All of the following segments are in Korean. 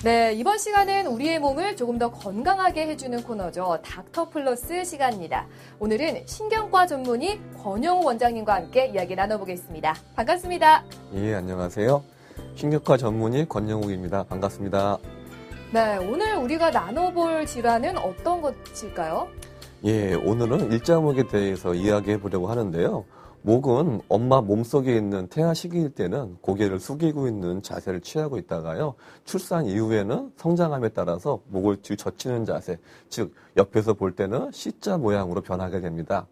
네, 이번 시간은 우리의 몸을 조금 더 건강하게 해주는 코너죠. 닥터 플러스 시간입니다. 오늘은 신경과 전문의 권영욱 원장님과 함께 이야기 나눠보겠습니다. 반갑습니다. 예, 안녕하세요. 신경과 전문의 권영욱입니다. 반갑습니다. 네, 오늘 우리가 나눠볼 질환은 어떤 것일까요? 예, 오늘은 일자목에 대해서 이야기해 보려고 하는데요. 목은 엄마 몸속에 있는 태아 시기일 때는 고개를 숙이고 있는 자세를 취하고 있다가요. 출산 이후에는 성장함에 따라서 목을 뒤 젖히는 자세, 즉 옆에서 볼 때는 C자 모양으로 변하게 됩니다.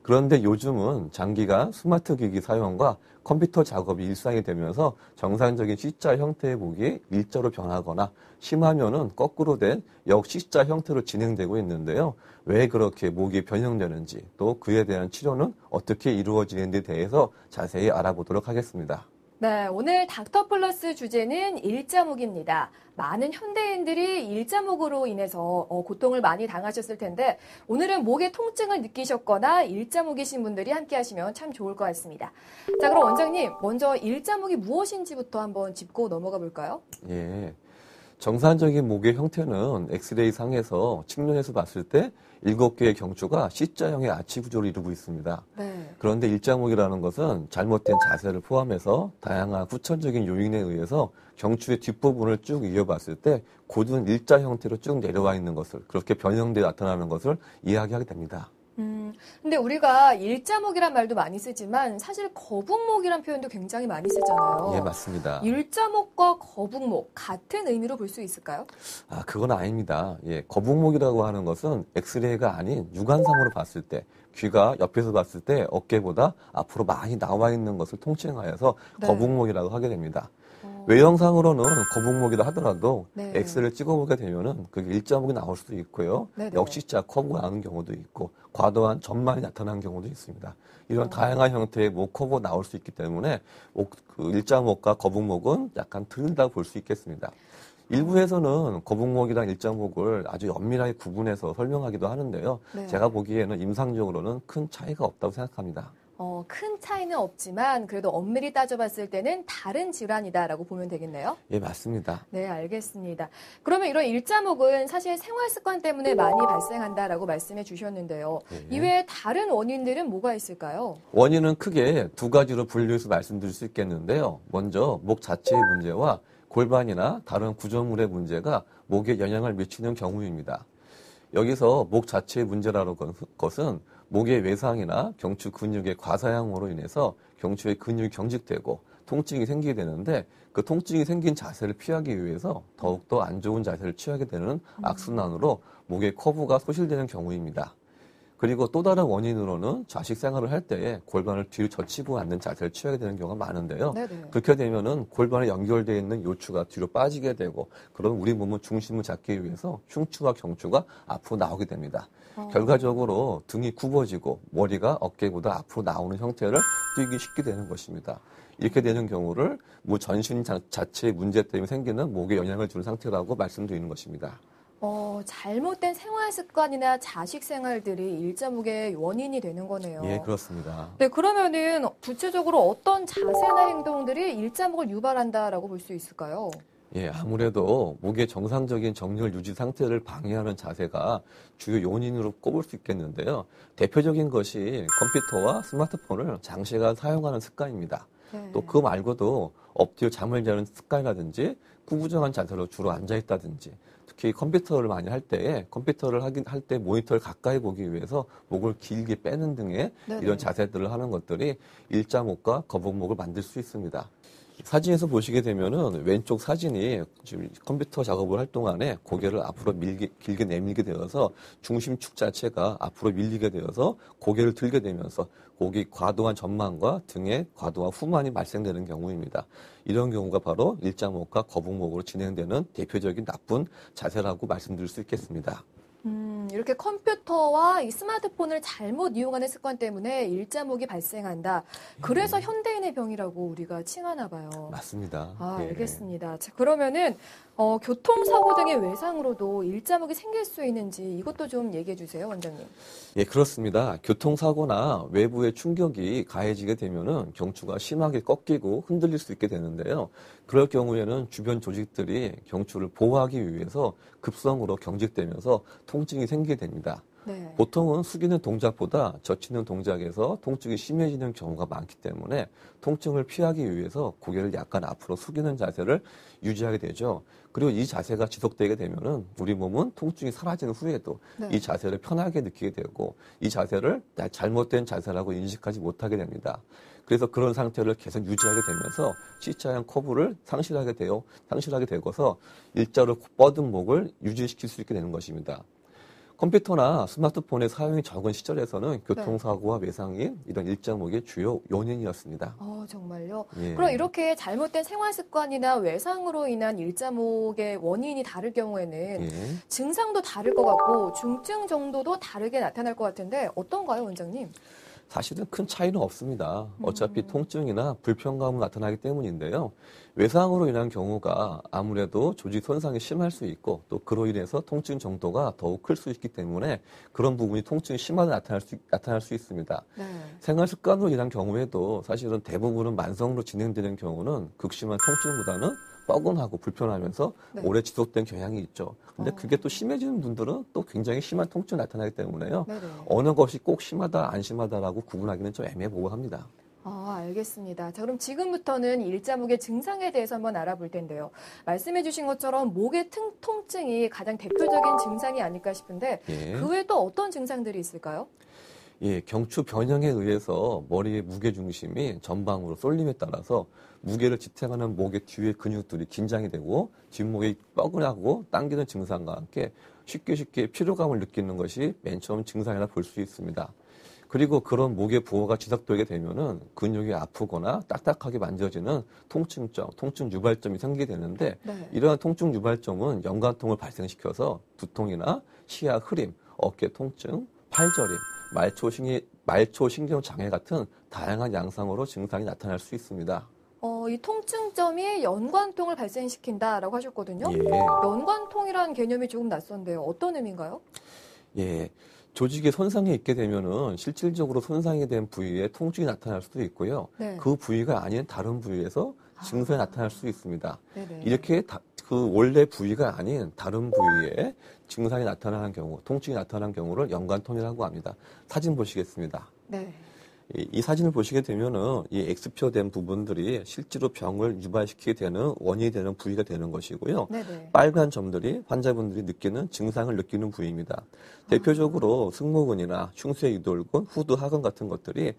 그런데 요즘은 장기간 스마트 기기 사용과 컴퓨터 작업이 일상이 되면서 정상적인 C자 형태의 목이 일자로 변하거나 심하면은 거꾸로 된 역C자 형태로 진행되고 있는데요. 왜 그렇게 목이 변형되는지 또 그에 대한 치료는 어떻게 이루어지는지에 대해서 자세히 알아보도록 하겠습니다. 네, 오늘 닥터 플러스 주제는 일자목입니다. 많은 현대인들이 일자목으로 인해서 고통을 많이 당하셨을 텐데 오늘은 목의 통증을 느끼셨거나 일자목이신 분들이 함께 하시면 참 좋을 것 같습니다. 자, 그럼 원장님, 먼저 일자목이 무엇인지부터 한번 짚고 넘어가 볼까요? 예. 정상적인 목의 형태는 엑스레이 상에서 측면에서 봤을 때 7개의 경추가 C자형의 아치 구조를 이루고 있습니다. 네. 그런데 일자목이라는 것은 잘못된 자세를 포함해서 다양한 후천적인 요인에 의해서 경추의 뒷부분을 쭉 이어봤을 때 곧은 일자 형태로 쭉 내려와 있는 것을, 그렇게 변형되어 나타나는 것을 이야기하게 됩니다. 근데 우리가 일자목이란 말도 많이 쓰지만 사실 거북목이란 표현도 굉장히 많이 쓰잖아요. 예, 맞습니다. 일자목과 거북목 같은 의미로 볼 수 있을까요? 아, 그건 아닙니다. 예, 거북목이라고 하는 것은 엑스레이가 아닌 육안상으로 봤을 때, 귀가 옆에서 봤을 때 어깨보다 앞으로 많이 나와 있는 것을 통칭하여서 네. 거북목이라고 하게 됩니다. 외형상으로는 거북목이라 하더라도 네. 엑스를 찍어보게 되면은 그게 일자목이 나올 수도 있고요. 네네. 역시자 커브가 나는 경우도 있고 과도한 점만이 나타나는 경우도 있습니다. 이런 다양한 형태의 목 커브가 나올 수 있기 때문에 그 일자목과 거북목은 약간 틀리다 볼 수 있겠습니다. 일부에서는 거북목이랑 일자목을 아주 엄밀하게 구분해서 설명하기도 하는데요. 네. 제가 보기에는 임상적으로는 큰 차이가 없다고 생각합니다. 큰 차이는 없지만 그래도 엄밀히 따져봤을 때는 다른 질환이다라고 보면 되겠네요. 예, 맞습니다. 네, 알겠습니다. 그러면 이런 일자목은 사실 생활 습관 때문에 많이 발생한다라고 말씀해 주셨는데요. 네. 이외에 다른 원인들은 뭐가 있을까요? 원인은 크게 두 가지로 분류해서 말씀드릴 수 있겠는데요. 먼저 목 자체의 문제와 골반이나 다른 구조물의 문제가 목에 영향을 미치는 경우입니다. 여기서 목 자체의 문제라는 것은 목의 외상이나 경추 근육의 과사양으로 인해서 경추의 근육이 경직되고 통증이 생기게 되는데 그 통증이 생긴 자세를 피하기 위해서 더욱더 안 좋은 자세를 취하게 되는 악순환으로 목의 커브가 소실되는 경우입니다. 그리고 또 다른 원인으로는 자식 생활을 할 때에 골반을 뒤로 젖히고 앉는 자세를 취하게 되는 경우가 많은데요. 네네. 그렇게 되면은 골반에 연결되어 있는 요추가 뒤로 빠지게 되고 그럼 우리 몸은 중심을 잡기 위해서 흉추와 경추가 앞으로 나오게 됩니다. 결과적으로 등이 굽어지고 머리가 어깨보다 앞으로 나오는 형태를 띄기 쉽게 되는 것입니다. 이렇게 되는 경우를 전신 자체의 문제 때문에 생기는 목에 영향을 주는 상태라고 말씀드리는 것입니다. 잘못된 생활 습관이나 자식 생활들이 일자목의 원인이 되는 거네요. 예, 그렇습니다. 네, 그러면은 구체적으로 어떤 자세나 행동들이 일자목을 유발한다라고 볼 수 있을까요? 예, 아무래도 목의 정상적인 정렬 유지 상태를 방해하는 자세가 주요 요인으로 꼽을 수 있겠는데요. 대표적인 것이 컴퓨터와 스마트폰을 장시간 사용하는 습관입니다. 네. 또 그 말고도 엎드려 잠을 자는 습관이라든지 구부정한 자세로 주로 앉아있다든지 특히 컴퓨터를 많이 할 때 컴퓨터를 할 때 모니터를 가까이 보기 위해서 목을 길게 빼는 등의 네네. 이런 자세들을 하는 것들이 일자목과 거북목을 만들 수 있습니다. 사진에서 보시게 되면은 왼쪽 사진이 지금 컴퓨터 작업을 할 동안에 고개를 앞으로 길게 내밀게 되어서 중심축 자체가 앞으로 밀리게 되어서 고개를 들게 되면서 목이 과도한 전만과 등에 과도한 후만이 발생되는 경우입니다. 이런 경우가 바로 일자목과 거북목으로 진행되는 대표적인 나쁜 자세라고 말씀드릴 수 있겠습니다. 이렇게 컴퓨터와 이 스마트폰을 잘못 이용하는 습관 때문에 일자목이 발생한다. 그래서 현대인의 병이라고 우리가 칭하나 봐요. 맞습니다. 아, 예. 알겠습니다. 자, 그러면은 교통사고 등의 외상으로도 일자목이 생길 수 있는지 이것도 좀 얘기해 주세요, 원장님. 예, 그렇습니다. 교통사고나 외부의 충격이 가해지게 되면은 경추가 심하게 꺾이고 흔들릴 수 있게 되는데요. 그럴 경우에는 주변 조직들이 경추를 보호하기 위해서 급성으로 경직되면서 통증이 생기게 됩니다. 네. 보통은 숙이는 동작보다 젖히는 동작에서 통증이 심해지는 경우가 많기 때문에 통증을 피하기 위해서 고개를 약간 앞으로 숙이는 자세를 유지하게 되죠. 그리고 이 자세가 지속되게 되면은 우리 몸은 통증이 사라진 후에도 네. 이 자세를 편하게 느끼게 되고 이 자세를 잘못된 자세라고 인식하지 못하게 됩니다. 그래서 그런 상태를 계속 유지하게 되면서 C자형 커브를 상실하게 되고서 일자로 뻗은 목을 유지시킬 수 있게 되는 것입니다. 컴퓨터나 스마트폰의 사용이 적은 시절에서는 교통사고와 외상이 이런 일자목의 주요 요인이었습니다. 정말요? 예. 그럼 이렇게 잘못된 생활 습관이나 외상으로 인한 일자목의 원인이 다를 경우에는 예. 증상도 다를 것 같고 중증 정도도 다르게 나타날 것 같은데 어떤가요, 원장님? 사실은 큰 차이는 없습니다. 어차피 통증이나 불편감은 나타나기 때문인데요. 외상으로 인한 경우가 아무래도 조직 손상이 심할 수 있고 또 그로 인해서 통증 정도가 더욱 클 수 있기 때문에 그런 부분이 통증이 심하게 나타날 수 있습니다. 네. 생활 습관으로 인한 경우에도 사실은 대부분은 만성으로 진행되는 경우는 극심한 통증보다는 뻐근하고 불편하면서 네. 오래 지속된 경향이 있죠. 근데 그게 또 심해지는 분들은 또 굉장히 심한 통증이 나타나기 때문에요. 네네. 어느 것이 꼭 심하다, 안 심하다라고 구분하기는 좀 애매모호합니다. 알겠습니다. 자, 그럼 지금부터는 일자목의 증상에 대해서 한번 알아볼 텐데요. 말씀해 주신 것처럼 목의 통증이 가장 대표적인 증상이 아닐까 싶은데 예. 그 외에 또 어떤 증상들이 있을까요? 예, 경추 변형에 의해서 머리의 무게 중심이 전방으로 쏠림에 따라서 무게를 지탱하는 목의 뒤의 근육들이 긴장이 되고 뒷목이 뻐근하고 당기는 증상과 함께 쉽게 피로감을 느끼는 것이 맨 처음 증상이라 볼 수 있습니다. 그리고 그런 목의 부호가 지속되게 되면은 근육이 아프거나 딱딱하게 만져지는 통증점, 통증 유발점이 생기게 되는데 네. 이러한 통증 유발점은 연관통을 발생시켜서 두통이나 시야 흐림, 어깨 통증, 팔저림, 말초신경 장애 같은 다양한 양상으로 증상이 나타날 수 있습니다. 이 통증점이 연관통을 발생시킨다라고 하셨거든요. 예. 연관통이라는 개념이 조금 낯선데요. 어떤 의미인가요? 예. 조직에 손상이 있게 되면은 실질적으로 손상이 된 부위에 통증이 나타날 수도 있고요. 네. 그 부위가 아닌 다른 부위에서 증상이 나타날 수 있습니다. 네네. 이렇게 그 원래 부위가 아닌 다른 부위에 증상이 나타나는 경우, 통증이 나타나는 경우를 연관통이라고 합니다. 사진 보시겠습니다. 네. 이 사진을 보시게 되면은 이 X표된 부분들이 실제로 병을 유발시키게 되는 원인이 되는 부위가 되는 것이고요. 네네. 빨간 점들이 환자분들이 느끼는 증상을 느끼는 부위입니다. 대표적으로 승모근이나 흉쇄 유돌근, 후두 하근 같은 것들이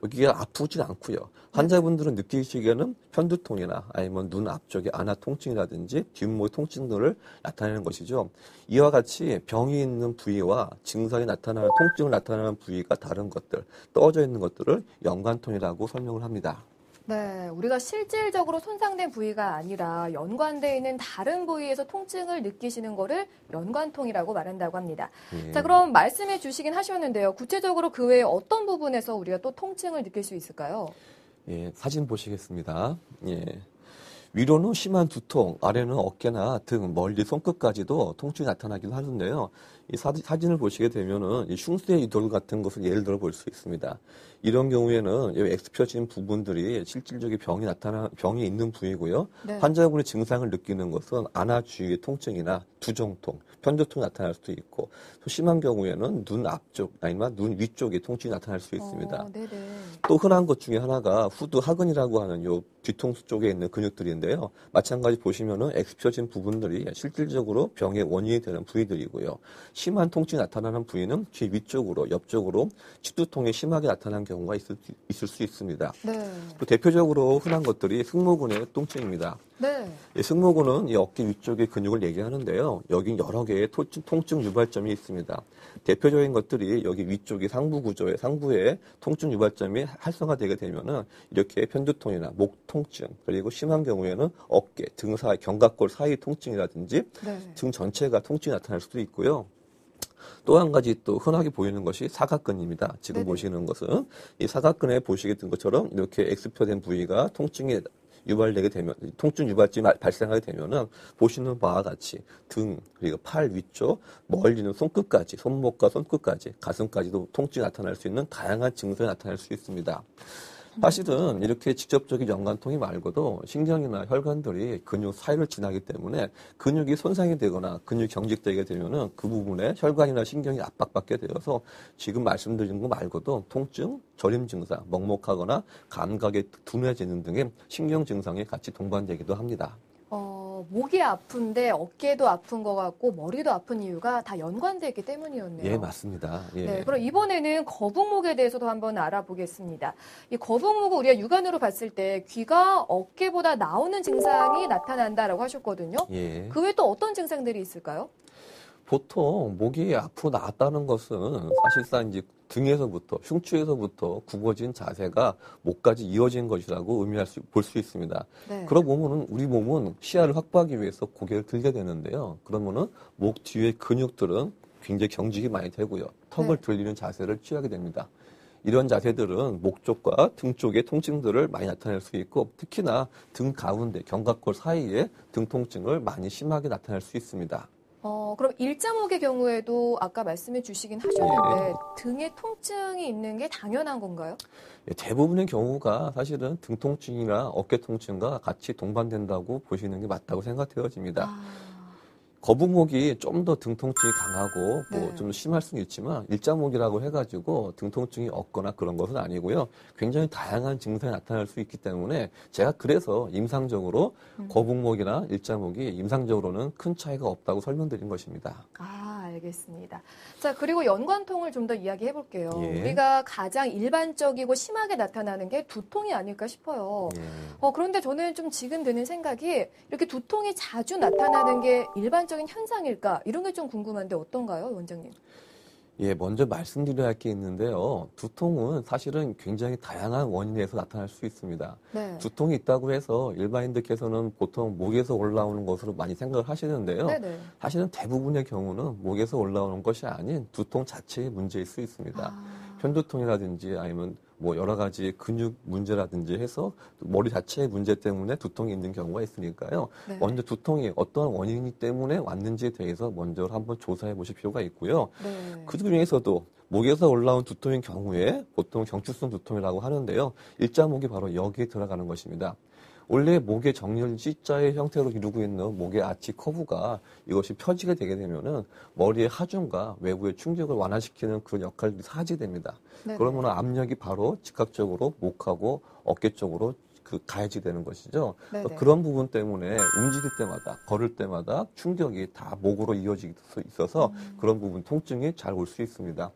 여기가 아프지 않고요. 환자분들은 느끼시기에는 편두통이나 아니면 눈 앞쪽에 안아 통증이라든지 뒷목의 통증들을 나타내는 것이죠. 이와 같이 병이 있는 부위와 증상이 나타나는 통증을 나타내는 부위가 다른 것들, 떨어져 있는 것들을 연관통이라고 설명을 합니다. 네, 우리가 실질적으로 손상된 부위가 아니라 연관되어 있는 다른 부위에서 통증을 느끼시는 거를 연관통이라고 말한다고 합니다. 예. 자, 그럼 말씀해 주시긴 하셨는데요. 구체적으로 그 외에 어떤 부분에서 우리가 또 통증을 느낄 수 있을까요? 예, 사진 보시겠습니다. 예. 위로는 심한 두통, 아래는 어깨나 등, 멀리 손끝까지도 통증이 나타나기도 하는데요. 이 사진을 보시게 되면은 이 흉쇄 유돌 같은 것을 예를 들어 볼 수 있습니다. 이런 경우에는 이 X표진 부분들이 실질적인 병이 있는 부위고요. 네. 환자분이 증상을 느끼는 것은 안아 주위의 통증이나 두정통, 편두통이 나타날 수도 있고, 또 심한 경우에는 눈 앞쪽, 아니면 눈 위쪽에 통증이 나타날 수 있습니다. 네네. 또 흔한 것 중에 하나가 후두 하근이라고 하는 요 뒤통수 쪽에 있는 근육들인데요. 마찬가지 보시면은 X표진 부분들이 실질적으로 병의 원인이 되는 부위들이고요. 심한 통증이 나타나는 부위는 귀 위쪽으로, 옆쪽으로 치두통이 심하게 나타나는 경우가 있을 수 있습니다. 네. 또 대표적으로 흔한 것들이 승모근의 통증입니다. 네. 이 승모근은 이 어깨 위쪽의 근육을 얘기하는데요. 여기 여러 개의 통증 유발점이 있습니다. 대표적인 것들이 여기 위쪽의 상부에 통증 유발점이 활성화되게 되면은 이렇게 편두통이나 목 통증, 그리고 심한 경우에는 어깨, 등 사이, 견갑골 사이 통증이라든지 네. 등 전체가 통증이 나타날 수도 있고요. 또 한 가지 또 흔하게 보이는 것이 사각근입니다. 지금 네네. 보시는 것은 이 사각근에 보시게 된 것처럼 이렇게 X표된 부위가 통증이 유발되게 되면 통증 유발증이 발생하게 되면은 보시는 바와 같이 등 그리고 팔 위쪽 멀리는 손끝까지 손목과 손끝까지 가슴까지도 통증이 나타날 수 있는 다양한 증상이 나타날 수 있습니다. 사실은 이렇게 직접적인 연관통이 말고도 신경이나 혈관들이 근육 사이를 지나기 때문에 근육이 손상이 되거나 근육이 경직되게 되면은 그 부분에 혈관이나 신경이 압박받게 되어서 지금 말씀드린 거 말고도 통증, 저림 증상, 먹먹하거나 감각이 둔해지는 등의 신경 증상이 같이 동반되기도 합니다. 목이 아픈데 어깨도 아픈 것 같고 머리도 아픈 이유가 다 연관되기 때문이었네요. 예, 맞습니다. 예. 네, 그럼 이번에는 거북목에 대해서도 한번 알아보겠습니다. 이 거북목을 우리가 육안으로 봤을 때 귀가 어깨보다 나오는 증상이 나타난다라고 하셨거든요. 예. 그 외에 또 어떤 증상들이 있을까요? 보통 목이 앞으로 나왔다는 것은 사실상 이제 등에서부터 흉추에서부터 굽어진 자세가 목까지 이어진 것이라고 볼 수 있습니다. 네. 그러고 보면은 우리 몸은 시야를 확보하기 위해서 고개를 들게 되는데요. 그러면은 목 뒤의 근육들은 굉장히 경직이 많이 되고요. 턱을 네. 들리는 자세를 취하게 됩니다. 이런 자세들은 목 쪽과 등 쪽의 통증들을 많이 나타낼 수 있고 특히나 등 가운데 견갑골 사이에 등 통증을 많이 심하게 나타낼 수 있습니다. 그럼 일자목의 경우에도 아까 말씀해 주시긴 하셨는데 등에 통증이 있는 게 당연한 건가요? 대부분의 경우가 사실은 등 통증이나 어깨 통증과 같이 동반된다고 보시는 게 맞다고 생각되어집니다. 거북목이 좀 더 등 통증이 강하고 뭐 좀 심할 수는 있지만 일자목이라고 해가지고 등 통증이 없거나 그런 것은 아니고요. 굉장히 다양한 증상이 나타날 수 있기 때문에 제가 그래서 임상적으로 거북목이나 일자목이 임상적으로는 큰 차이가 없다고 설명드린 것입니다. 알겠습니다. 자, 그리고 연관통을 좀 더 이야기해 볼게요. 예. 우리가 가장 일반적이고 심하게 나타나는 게 두통이 아닐까 싶어요. 예. 그런데 저는 좀 지금 드는 생각이 이렇게 두통이 자주 나타나는 게 일반적인 현상일까? 이런 게 좀 궁금한데 어떤가요, 원장님? 예, 먼저 말씀드려야 할 게 있는데요. 두통은 사실은 굉장히 다양한 원인에서 나타날 수 있습니다. 네. 두통이 있다고 해서 일반인들께서는 보통 목에서 올라오는 것으로 많이 생각을 하시는데요. 네네. 사실은 대부분의 경우는 목에서 올라오는 것이 아닌 두통 자체의 문제일 수 있습니다. 편두통이라든지 아니면 뭐 여러 가지 근육 문제라든지 해서 머리 자체의 문제 때문에 두통이 있는 경우가 있으니까요. 네. 먼저 두통이 어떤 원인이 때문에 왔는지에 대해서 먼저 한번 조사해 보실 필요가 있고요. 네. 그 중에서도 목에서 올라온 두통인 경우에 보통 경추성 두통이라고 하는데요. 일자목이 바로 여기에 들어가는 것입니다. 원래 목의 정렬 C자의 형태로 이루고 있는 목의 아치 커브가 이것이 펴지게 되게 되면은 머리의 하중과 외부의 충격을 완화시키는 그 역할이 사라지게 됩니다. 네네. 그러면 압력이 바로 즉각적으로 목하고 어깨 쪽으로 가해지게 되는 것이죠. 네네. 그런 부분 때문에 움직일 때마다 걸을 때마다 충격이 다 목으로 이어지게 있어서 그런 부분 통증이 잘 올 수 있습니다.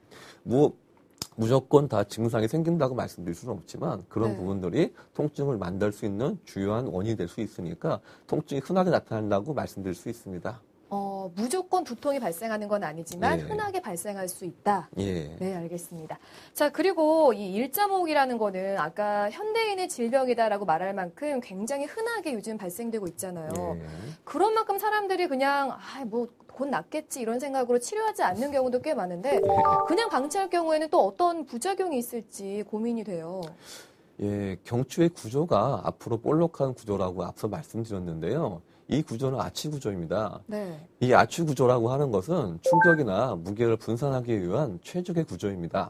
무조건 다 증상이 생긴다고 말씀드릴 수는 없지만 그런 네. 부분들이 통증을 만들 수 있는 주요한 원인이 될 수 있으니까 통증이 흔하게 나타난다고 말씀드릴 수 있습니다. 무조건 두통이 발생하는 건 아니지만 예. 흔하게 발생할 수 있다. 예. 네, 알겠습니다. 자, 그리고 이 일자목이라는 거는 아까 현대인의 질병이다라고 말할 만큼 굉장히 흔하게 요즘 발생되고 있잖아요. 예. 그런 만큼 사람들이 그냥 곧 낫겠지 이런 생각으로 치료하지 않는 경우도 꽤 많은데 그냥 방치할 경우에는 또 어떤 부작용이 있을지 고민이 돼요. 예, 경추의 구조가 앞으로 볼록한 구조라고 앞서 말씀드렸는데요. 이 구조는 아치 구조입니다. 네. 이 아치 구조라고 하는 것은 충격이나 무게를 분산하기 위한 최적의 구조입니다.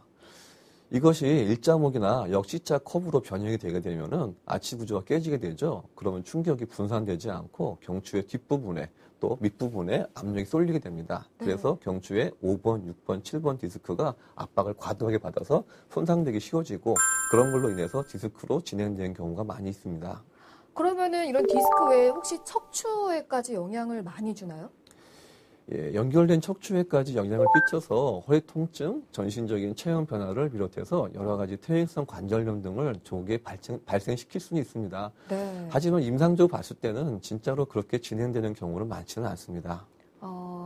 이것이 일자목이나 역C자 커브로 변형이 되게 되면은 아치 구조가 깨지게 되죠. 그러면 충격이 분산되지 않고 경추의 뒷부분에 또 밑부분에 압력이 쏠리게 됩니다. 그래서 경추의 5번, 6번, 7번 디스크가 압박을 과도하게 받아서 손상되기 쉬워지고 그런 걸로 인해서 디스크로 진행되는 경우가 많이 있습니다. 그러면은 이런 디스크 외에 혹시 척추에까지 영향을 많이 주나요? 예, 연결된 척추에까지 영향을 끼쳐서 허리 통증, 전신적인 체형 변화를 비롯해서 여러 가지 퇴행성 관절염 등을 조기에 발생시킬 수는 있습니다. 네. 하지만 임상적으로 봤을 때는 진짜로 그렇게 진행되는 경우는 많지는 않습니다.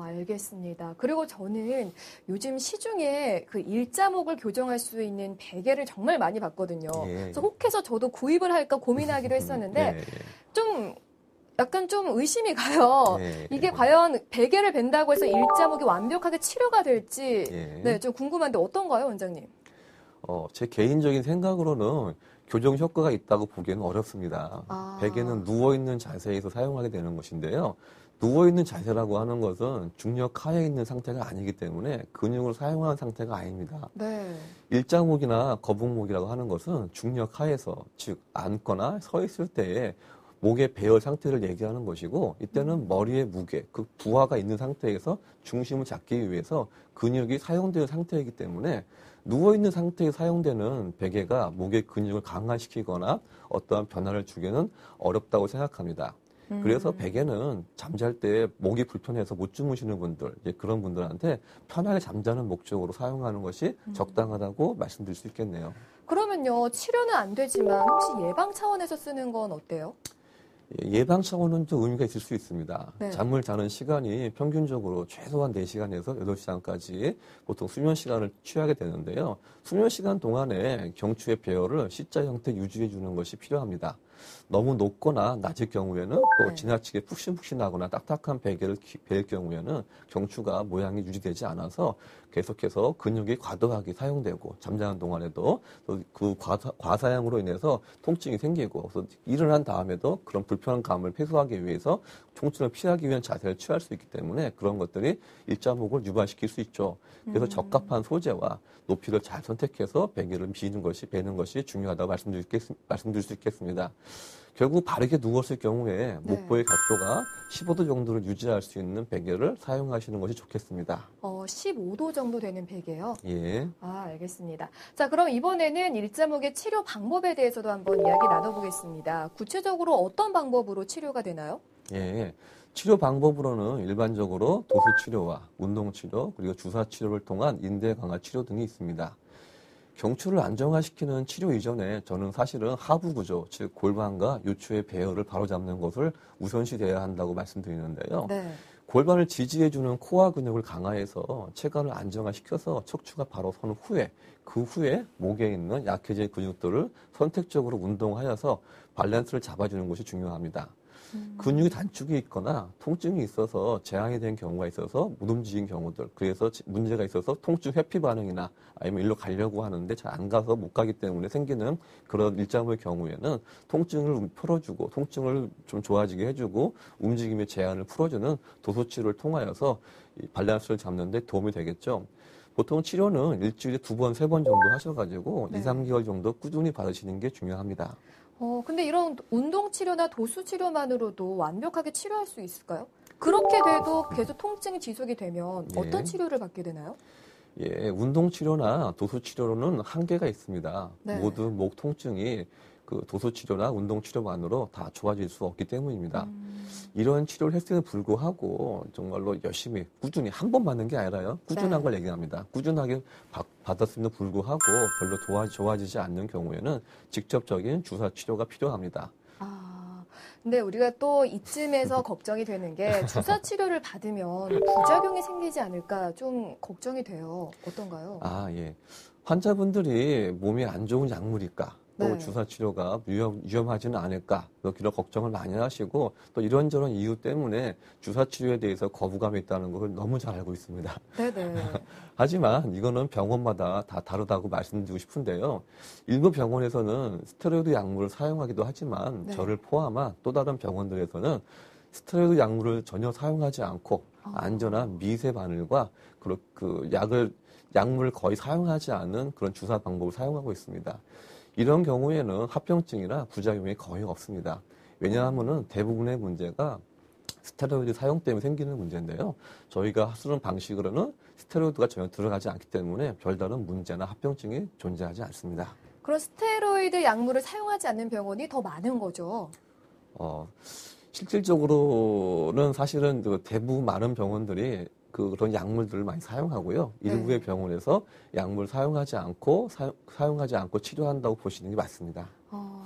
알겠습니다. 그리고 저는 요즘 시중에 그 일자목을 교정할 수 있는 베개를 정말 많이 봤거든요. 예. 그래서 혹해서 저도 구입을 할까 고민하기도 했었는데 좀 약간 좀 의심이 가요. 예. 이게 과연 베개를 벤다고 해서 일자목이 완벽하게 치료가 될지 예. 네, 좀 궁금한데 어떤가요, 원장님? 제 개인적인 생각으로는 교정 효과가 있다고 보기에는 어렵습니다. 아. 베개는 누워있는 자세에서 사용하게 되는 것인데요. 누워있는 자세라고 하는 것은 중력 하에 있는 상태가 아니기 때문에 근육을 사용하는 상태가 아닙니다. 네. 일자목이나 거북목이라고 하는 것은 중력 하에서, 즉 앉거나 서 있을 때에 목의 배열 상태를 얘기하는 것이고, 이때는 머리의 무게, 그 부하가 있는 상태에서 중심을 잡기 위해서 근육이 사용되는 상태이기 때문에 누워있는 상태에 사용되는 베개가 목의 근육을 강화시키거나 어떠한 변화를 주기는 어렵다고 생각합니다. 그래서 베개는 잠잘 때 목이 불편해서 못 주무시는 분들, 이제 그런 분들한테 편하게 잠자는 목적으로 사용하는 것이 적당하다고 말씀드릴 수 있겠네요. 그러면요, 치료는 안 되지만 혹시 예방 차원에서 쓰는 건 어때요? 예방 차원은 좀 의미가 있을 수 있습니다. 네. 잠을 자는 시간이 평균적으로 최소한 4시간에서 8시간까지 보통 수면 시간을 취하게 되는데요. 수면 시간 동안에 경추의 배열을 C자 형태 유지해 주는 것이 필요합니다. 너무 높거나 낮을 경우에는 또 네. 지나치게 푹신푹신하거나 딱딱한 베개를 벨 경우에는 경추가 모양이 유지되지 않아서 계속해서 근육이 과도하게 사용되고 잠자는 동안에도 또 그 과사양으로 인해서 통증이 생기고 그래서 일어난 다음에도 그런 불편한 감을 해소하기 위해서 통증을 피하기 위한 자세를 취할 수 있기 때문에 그런 것들이 일자목을 유발시킬 수 있죠. 그래서 적합한 소재와 높이를 잘 선택해서 베개를 베는 것이 중요하다고 말씀드릴 수 있겠습니다. 결국 바르게 누웠을 경우에 목보의 각도가 15도 정도를 유지할 수 있는 베개를 사용하시는 것이 좋겠습니다. 15도 정도 되는 베개요? 예. 알겠습니다. 자, 그럼 이번에는 일자목의 치료 방법에 대해서도 한번 이야기 나눠보겠습니다. 구체적으로 어떤 방법으로 치료가 되나요? 예. 치료 방법으로는 일반적으로 도수 치료와 운동 치료, 그리고 주사 치료를 통한 인대 강화 치료 등이 있습니다. 경추를 안정화시키는 치료 이전에 저는 사실은 하부 구조, 즉 골반과 요추의 배열을 바로잡는 것을 우선시돼야 한다고 말씀드리는데요. 네. 골반을 지지해주는 코어 근육을 강화해서 체관을 안정화시켜서 척추가 바로 선 후에, 그 후에 목에 있는 약해진 근육들을 선택적으로 운동하여서 밸런스를 잡아주는 것이 중요합니다. 근육이 단축이 있거나 통증이 있어서 재앙이 된 경우가 있어서 못 움직인 경우들, 그래서 문제가 있어서 통증 회피 반응이나 아니면 일로 가려고 하는데 잘 안 가서 못 가기 때문에 생기는 그런 일자목의 경우에는 통증을 풀어주고 통증을 좀 좋아지게 해주고 움직임의 제한을 풀어주는 도수치료를 통하여서 이 밸런스를 잡는 데 도움이 되겠죠. 보통 치료는 일주일에 2번, 3번 정도 하셔가지고 네. 2, 3개월 정도 꾸준히 받으시는 게 중요합니다. 근데 이런 운동 치료나 도수 치료만으로도 완벽하게 치료할 수 있을까요? 그렇게 돼도 계속 통증이 지속이 되면 예. 어떤 치료를 받게 되나요? 예, 운동 치료나 도수 치료로는 한계가 있습니다. 네. 모든 목 통증이 그 도수 치료나 운동 치료만으로 다 좋아질 수 없기 때문입니다. 이런 치료를 했음에도 불구하고 정말로 열심히 꾸준히 한 번 받는 게 아니라요. 꾸준한 네. 걸 얘기합니다. 꾸준하게 받았음에도 불구하고 별로 좋아지지 않는 경우에는 직접적인 주사 치료가 필요합니다. 근데 우리가 또 이쯤에서 걱정이 되는 게 주사 치료를 받으면 부작용이 생기지 않을까 좀 걱정이 돼요. 어떤가요? 예. 환자분들이 몸에 안 좋은 약물일까? 또 네. 주사 치료가 위험하지는 않을까? 그런 걱정을 많이 하시고 또 이런저런 이유 때문에 주사 치료에 대해서 거부감이 있다는 것을 너무 잘 알고 있습니다. 네네. 하지만 이거는 병원마다 다 다르다고 말씀드리고 싶은데요. 일부 병원에서는 스테로이드 약물을 사용하기도 하지만 네. 저를 포함한 또 다른 병원들에서는 스테로이드 약물을 전혀 사용하지 않고 안전한 미세 바늘과 그 약물을 거의 사용하지 않는 그런 주사 방법을 사용하고 있습니다. 이런 경우에는 합병증이나 부작용이 거의 없습니다. 왜냐하면 대부분의 문제가 스테로이드 사용 때문에 생기는 문제인데요. 저희가 쓰는 방식으로는 스테로이드가 전혀 들어가지 않기 때문에 별다른 문제나 합병증이 존재하지 않습니다. 그런 스테로이드 약물을 사용하지 않는 병원이 더 많은 거죠? 실질적으로는 사실은 대부분 많은 병원들이 그런 약물들을 많이 사용하고요. 일부의 병원에서 약물 사용하지 않고 치료한다고 보시는 게 맞습니다.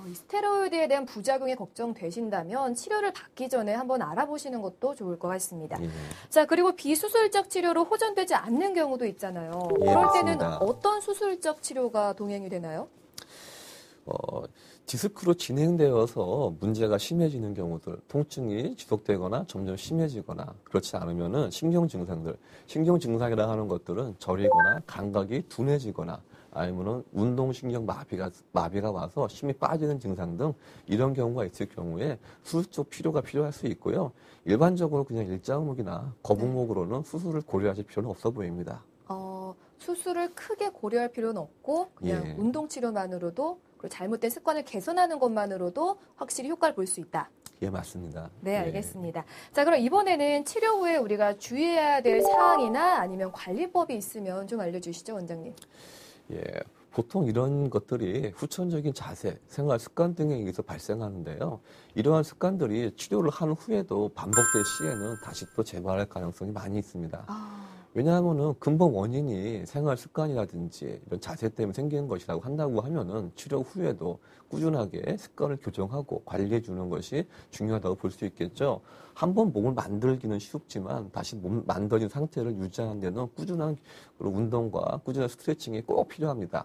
이 스테로이드에 대한 부작용이 걱정되신다면 치료를 받기 전에 한번 알아보시는 것도 좋을 것 같습니다. 예. 자, 그리고 비수술적 치료로 호전되지 않는 경우도 있잖아요. 예, 그럴 맞습니다. 때는 어떤 수술적 치료가 동행이 되나요? 디스크로 진행되어서 문제가 심해지는 경우들, 통증이 지속되거나 점점 심해지거나 그렇지 않으면은 신경 증상이라 하는 것들은 저리거나 감각이 둔해지거나 아니면은 운동신경 마비가 와서 힘이 빠지는 증상 등 이런 경우가 있을 경우에 수술 쪽 필요가 필요할 수 있고요. 일반적으로 그냥 일자목이나 거북목으로는 수술을 고려하실 필요는 없어 보입니다. 수술을 크게 고려할 필요는 없고 그냥 운동 치료만으로도 그리고 잘못된 습관을 개선하는 것만으로도 확실히 효과를 볼 수 있다. 예, 맞습니다. 네, 알겠습니다. 자, 그럼 이번에는 치료 후에 우리가 주의해야 될 사항이나 아니면 관리법이 있으면 좀 알려주시죠, 원장님. 예, 보통 이런 것들이 후천적인 자세, 생활 습관 등에 의해서 발생하는데요. 이러한 습관들이 치료를 한 후에도 반복될 시에는 다시 또 재발할 가능성이 많이 있습니다. 왜냐하면은 근본 원인이 생활 습관이라든지 이런 자세 때문에 생기는 것이라고 한다고 하면은 치료 후에도 꾸준하게 습관을 교정하고 관리해 주는 것이 중요하다고 볼 수 있겠죠. 한번 몸을 만들기는 쉽지만 다시 몸 만들어진 상태를 유지하는 데는 꾸준한 운동과 꾸준한 스트레칭이 꼭 필요합니다.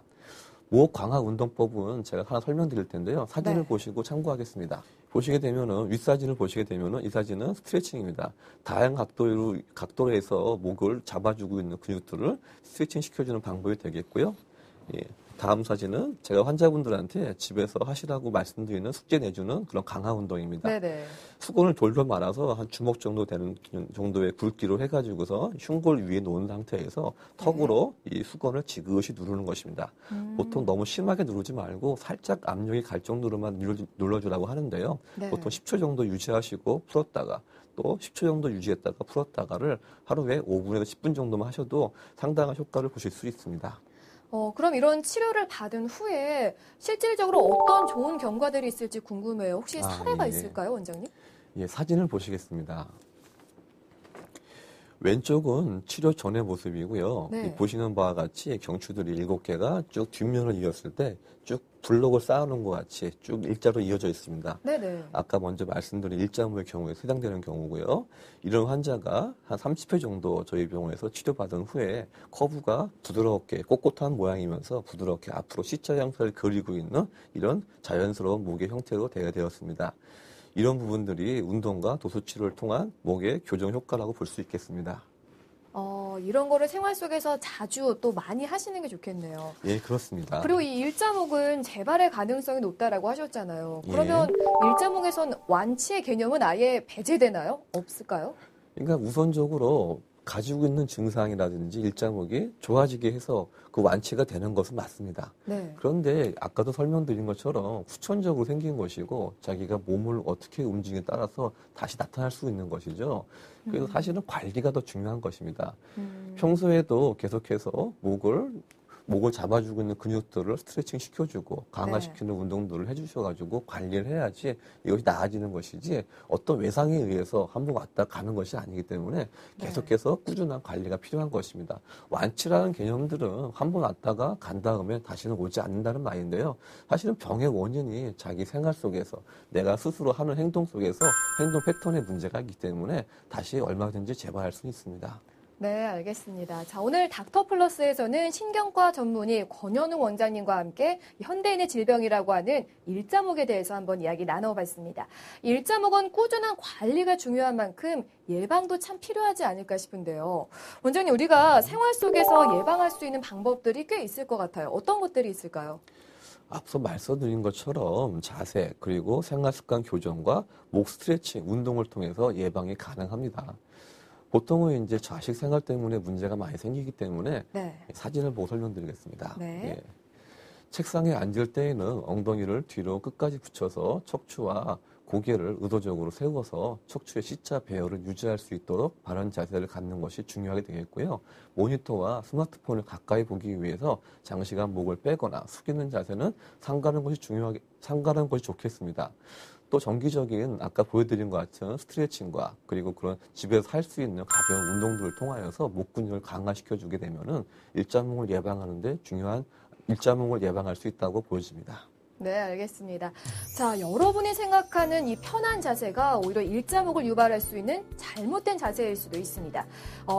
목 강화 운동법은 제가 하나 설명드릴 텐데요. 사진을 보시고 참고하겠습니다. 보시게 되면은 윗사진을 보시게 되면은 이 사진은 스트레칭입니다. 다양한 각도로 해서 목을 잡아주고 있는 근육들을 스트레칭 시켜주는 방법이 되겠고요. 예. 다음 사진은 제가 환자분들한테 집에서 하시라고 말씀드리는 숙제 내주는 그런 강화 운동입니다. 네네. 수건을 돌려 말아서 한 주먹 정도 되는 정도의 굵기로 해가지고서 흉골 위에 놓은 상태에서 턱으로 이 수건을 지그시 누르는 것입니다. 보통 너무 심하게 누르지 말고 살짝 압력이 갈 정도로만 눌러주라고 하는데요. 보통 10초 정도 유지하시고 풀었다가 또 10초 정도 유지했다가 풀었다가를 하루에 5분에서 10분 정도만 하셔도 상당한 효과를 보실 수 있습니다. 그럼 이런 치료를 받은 후에 실질적으로 어떤 좋은 경과들이 있을지 궁금해요. 혹시 사례가 있을까요, 원장님? 예, 사진을 보시겠습니다. 왼쪽은 치료 전의 모습이고요. 보시는 바와 같이 경추들이 7개가 쭉 뒷면을 이었을 때 쭉 블록을 쌓아놓은 것 같이 쭉 일자로 이어져 있습니다. 네네. 아까 먼저 말씀드린 일자무의 경우에 해당되는 경우고요. 이런 환자가 한 30회 정도 저희 병원에서 치료받은 후에 커브가 부드럽게 꼿꼿한 모양이면서 부드럽게 앞으로 C자 형태를 그리고 있는 이런 자연스러운 목의 형태로 되었습니다. 이런 부분들이 운동과 도수치료를 통한 목의 교정 효과라고 볼 수 있겠습니다. 이런 거를 생활 속에서 자주 또 많이 하시는 게 좋겠네요. 예, 그렇습니다. 그리고 이 일자목은 재발의 가능성이 높다라고 하셨잖아요. 그러면 일자목에선 완치의 개념은 아예 배제되나요? 없을까요? 그러니까 우선적으로 가지고 있는 증상이라든지 일자목이 좋아지게 해서 그 완치가 되는 것은 맞습니다. 그런데 아까도 설명드린 것처럼 후천적으로 생긴 것이고 자기가 몸을 어떻게 움직이냐에 따라서 다시 나타날 수 있는 것이죠. 그래서 사실은 관리가 더 중요한 것입니다. 평소에도 계속해서 목을 잡아주고 있는 근육들을 스트레칭 시켜주고 강화시키는 운동들을 해주셔가지고 관리를 해야지 이것이 나아지는 것이지 어떤 외상에 의해서 한 번 왔다 가는 것이 아니기 때문에 계속해서 꾸준한 관리가 필요한 것입니다. 완치라는 개념들은 한 번 왔다가 간 다음에 다시는 오지 않는다는 말인데요. 사실은 병의 원인이 자기 생활 속에서 내가 스스로 하는 행동 속에서 행동 패턴의 문제가 있기 때문에 다시 얼마든지 재발할 수 있습니다. 네, 알겠습니다. 자, 오늘 닥터플러스에서는 신경과 전문의 권현웅 원장님과 함께 현대인의 질병이라고 하는 일자목에 대해서 한번 이야기 나눠봤습니다. 일자목은 꾸준한 관리가 중요한 만큼 예방도 참 필요하지 않을까 싶은데요. 원장님, 우리가 생활 속에서 예방할 수 있는 방법들이 꽤 있을 것 같아요. 어떤 것들이 있을까요? 앞서 말씀드린 것처럼 자세 그리고 생활습관 교정과 목 스트레칭, 운동을 통해서 예방이 가능합니다. 보통은 이제 자식 생활 때문에 문제가 많이 생기기 때문에 사진을 보고 설명드리겠습니다. 예. 책상에 앉을 때에는 엉덩이를 뒤로 끝까지 붙여서 척추와 고개를 의도적으로 세워서 척추의 C자 배열을 유지할 수 있도록 바른 자세를 갖는 것이 중요하게 되겠고요. 모니터와 스마트폰을 가까이 보기 위해서 장시간 목을 빼거나 숙이는 자세는 삼가는 것이 좋겠습니다. 또 정기적인 아까 보여드린 것 같은 스트레칭과 그리고 그런 집에서 할 수 있는 가벼운 운동들을 통하여서 목 근육을 강화시켜주게 되면은 일자목을 예방할 수 있다고 보여집니다. 네, 알겠습니다. 자, 여러분이 생각하는 이 편한 자세가 오히려 일자목을 유발할 수 있는 잘못된 자세일 수도 있습니다.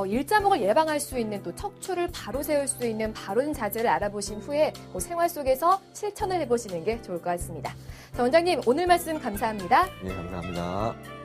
일자목을 예방할 수 있는 또 척추를 바로 세울 수 있는 바른 자세를 알아보신 후에 생활 속에서 실천을 해보시는 게 좋을 것 같습니다. 자, 원장님, 오늘 말씀 감사합니다. 네, 감사합니다.